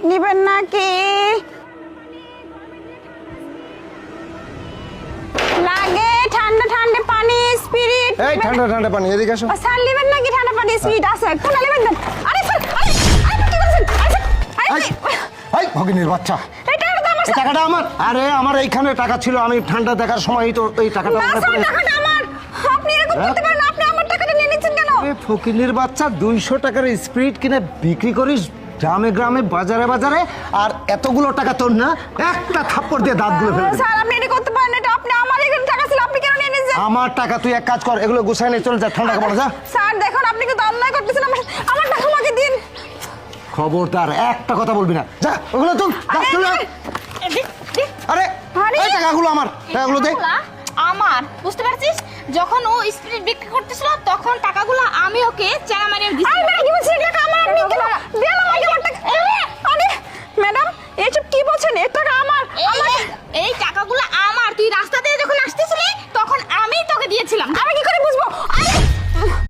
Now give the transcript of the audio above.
নিবেন নাকি? লাগে ঠান্ডা ঠান্ডা পানি স্পিরিট। এই ঠান্ডা ঠান্ডা পানি এদিকে আসো। স্যার নেবেন নাকি ঠান্ডা পানি স্পিরিট আছে? কোনটা নেবেন দেন? আরে স্যার আরে কি করছেন? এই ভগিনীর বাচ্চা, এই টাকাটা তো আমার এই টাকাটা আমার। আরে আমার এইখানে টাকা ছিল, আমি ঠান্ডা দেখার সময়ই তো এই টাকাটা না স্যার টাকাটা আমার। আপনি এরকম করতে পারেন না, আপনি আমার টাকাটা নিয়ে নিচ্ছেন কেন? ফকিনীর বাচ্চা 200 টাকার স্পিরিট কিনে বিক্রি করিস গ্রামে গ্রামে বাজারে বাজারে, আর এতগুলো টাকা তোর না? একটা থাপ্পড় দিয়ে দাঁতগুলো ফেলে দিবি। স্যার আপনি এটা করতে পারেন না, এটা আপনি আমার এখানে টাকা ছিল, আপনি কেন নিয়ে নিয়েছেন? আমার টাকা, তুই এক কাজ কর, এগুলো গুছাই নিয়ে চলে যা, ঠান্ডা কাপড় যা। স্যার দেখুন আপনি কিন্তু অন্যায় করতেছেন, আমার টাকা আমাকে দিন। খবরদার একটা কথা বলবি না, যা ওগুলো তুই চলে যা। আরে এই টাকাগুলো আমার, টাকাগুলো দে। আমার বুঝতে পারছিস, যখন ও স্পিরিট বিক্রি করতেছিল তখন টাকাগুলো আমি ওকে চেনা মারিয়ে দিছি। আরে ম্যাডাম কি বলছেন, এই টাকা আমার, আপনি কেন দেন আমাকে আমার টাকা? আরে ম্যাডাম এইসব কি বলছেন? এই টাকা আমার। এই টাকাগুলো